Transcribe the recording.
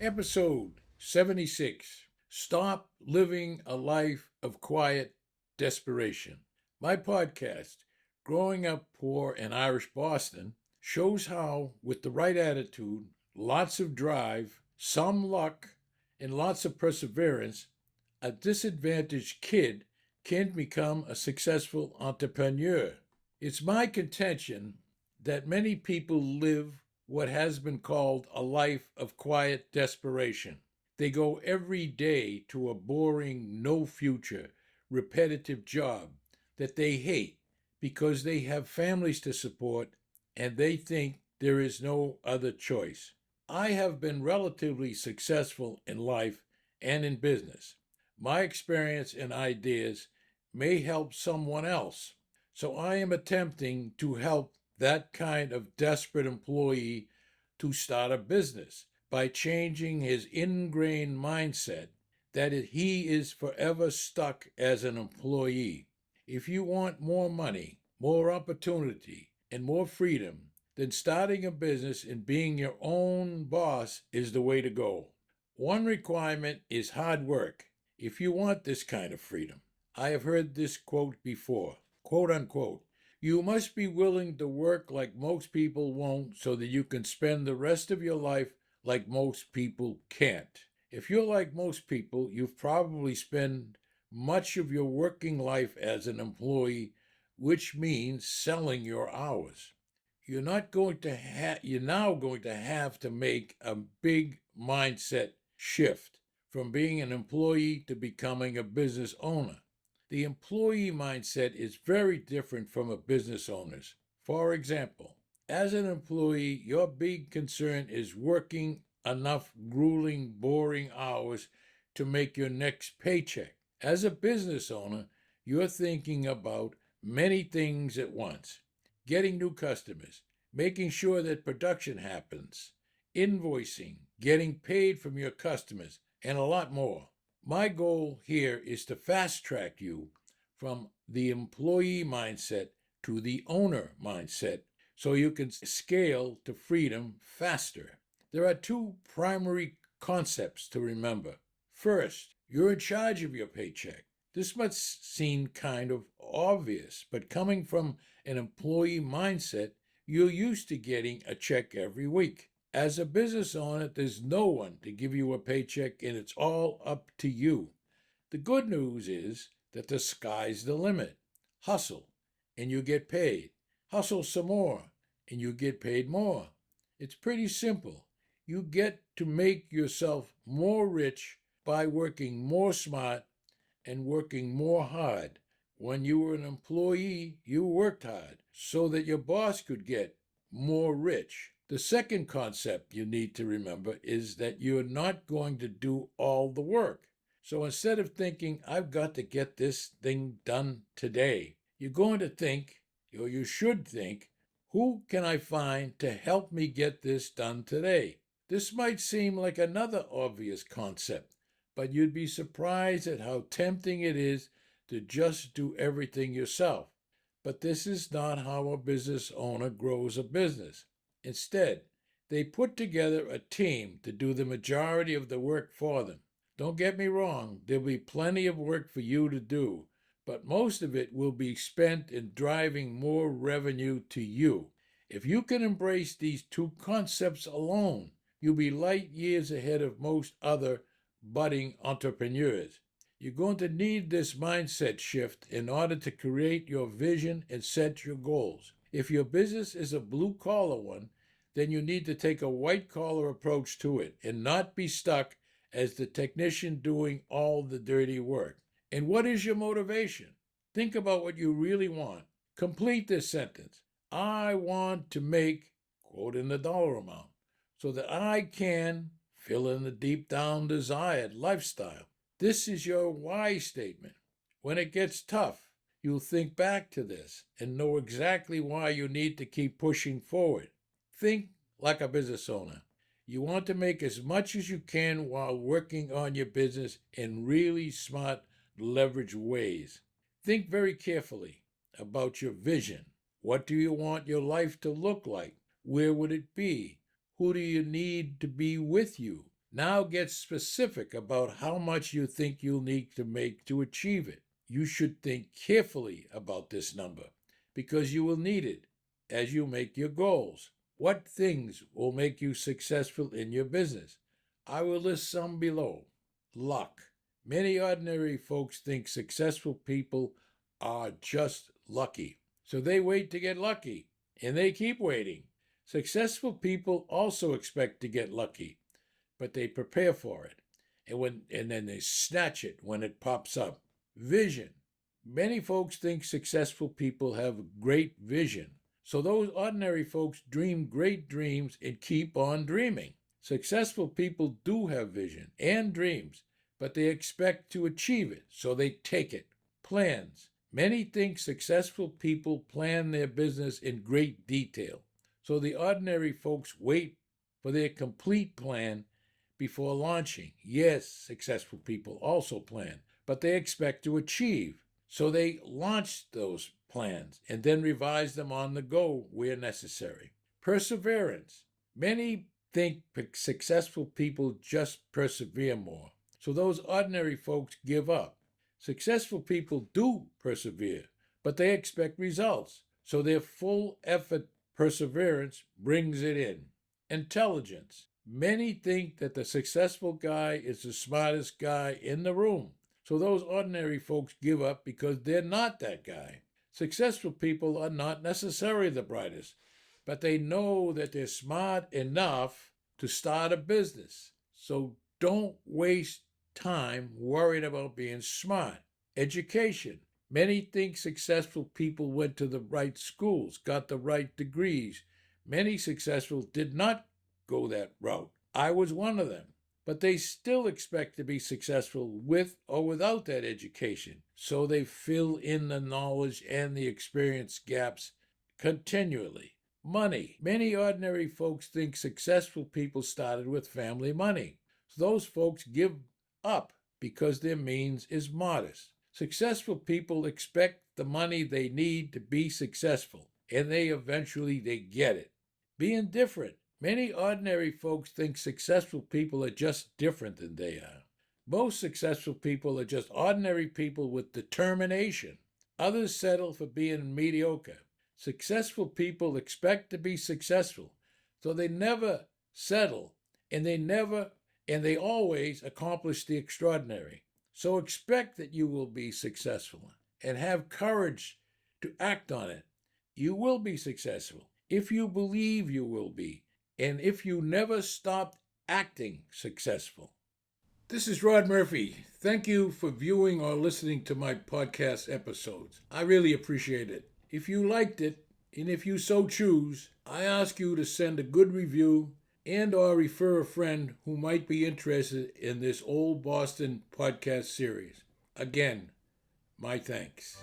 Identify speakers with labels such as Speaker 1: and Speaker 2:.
Speaker 1: Episode 76. Stop Living a Life of Quiet Desperation. My podcast, Growing Up Poor in Irish Boston, shows how, with the right attitude, lots of drive, some luck, and lots of perseverance, a disadvantaged kid can become a successful entrepreneur. It's my contention that many people live what has been called a life of quiet desperation. They go every day to a boring, no future, repetitive job that they hate because they have families to support and they think there is no other choice. I have been relatively successful in life and in business. My experience and ideas may help someone else. So I am attempting to help that kind of desperate employee to start a business by changing his ingrained mindset that he is forever stuck as an employee. If you want more money, more opportunity, and more freedom, then starting a business and being your own boss is the way to go. One requirement is hard work if you want this kind of freedom. I have heard this quote before, quote unquote. You must be willing to work like most people won't so that you can spend the rest of your life like most people can't. If you're like most people, you've probably spent much of your working life as an employee, which means selling your hours. You're now going to have to make a big mindset shift from being an employee to becoming a business owner. The employee mindset is very different from a business owner's. For example, as an employee, your big concern is working enough grueling, boring hours to make your next paycheck. As a business owner, you're thinking about many things at once: getting new customers, making sure that production happens, invoicing, getting paid from your customers, and a lot more. My goal here is to fast track you from the employee mindset to the owner mindset so you can scale to freedom faster. There are two primary concepts to remember. First, you're in charge of your paycheck. This must seem kind of obvious, but coming from an employee mindset, you're used to getting a check every week. As a business owner, there's no one to give you a paycheck and it's all up to you. The good news is that the sky's the limit. Hustle and you get paid. Hustle some more and you get paid more. It's pretty simple. You get to make yourself more rich by working more smart and working more hard. When you were an employee, you worked hard so that your boss could get more rich. The second concept you need to remember is that you're not going to do all the work. So instead of thinking, I've got to get this thing done today, you're going to think, or you should think, who can I find to help me get this done today? This might seem like another obvious concept, but you'd be surprised at how tempting it is to just do everything yourself. But this is not how a business owner grows a business. Instead, they put together a team to do the majority of the work for them. Don't get me wrong, there'll be plenty of work for you to do, but most of it will be spent in driving more revenue to you. If you can embrace these two concepts alone, you'll be light years ahead of most other budding entrepreneurs. You're going to need this mindset shift in order to create your vision and set your goals. If your business is a blue collar one, then you need to take a white collar approach to it and not be stuck as the technician doing all the dirty work. And what is your motivation? Think about what you really want. Complete this sentence. I want to make, quote in the dollar amount, so that I can fill in the deep down desired lifestyle. This is your why statement. When it gets tough, you'll think back to this and know exactly why you need to keep pushing forward. Think like a business owner. You want to make as much as you can while working on your business in really smart, leverage ways. Think very carefully about your vision. What do you want your life to look like? Where would it be? Who do you need to be with you? Now get specific about how much you think you'll need to make to achieve it. You should think carefully about this number because you will need it as you make your goals. What things will make you successful in your business? I will list some below. Luck. Many ordinary folks think successful people are just lucky. So they wait to get lucky, and they keep waiting. Successful people also expect to get lucky, but they prepare for it. And then they snatch it when it pops up. Vision. Many folks think successful people have great vision. So those ordinary folks dream great dreams and keep on dreaming. Successful people do have vision and dreams, but they expect to achieve it, so they take it. Plans. Many think successful people plan their business in great detail, so the ordinary folks wait for their complete plan before launching. Yes, successful people also plan, but they expect to achieve, so they launch those plans and then revise them on the go where necessary. Perseverance. Many think successful people just persevere more, so those ordinary folks give up. Successful people do persevere, but they expect results, so their full effort perseverance brings it in. Intelligence. Many think that the successful guy is the smartest guy in the room, so those ordinary folks give up because they're not that guy. Successful people are not necessarily the brightest, but they know that they're smart enough to start a business. So don't waste time worried about being smart. Education. Many think successful people went to the right schools, got the right degrees. Many successful did not go that route. I was one of them. But they still expect to be successful with or without that education. So they fill in the knowledge and the experience gaps continually. Money. Many ordinary folks think successful people started with family money. So those folks give up because their means is modest. Successful people expect the money they need to be successful, and they get it. Being different. Many ordinary folks think successful people are just different than they are. Most successful people are just ordinary people with determination. Others settle for being mediocre. Successful people expect to be successful, so they never settle, and they always accomplish the extraordinary. So expect that you will be successful and have courage to act on it. You will be successful if you believe you will be, and if you never stop acting successful. This is Rod Murphy. Thank you for viewing or listening to my podcast episodes. I really appreciate it. If you liked it, and if you so choose, I ask you to send a good review and or refer a friend who might be interested in this Old Boston podcast series. Again, my thanks.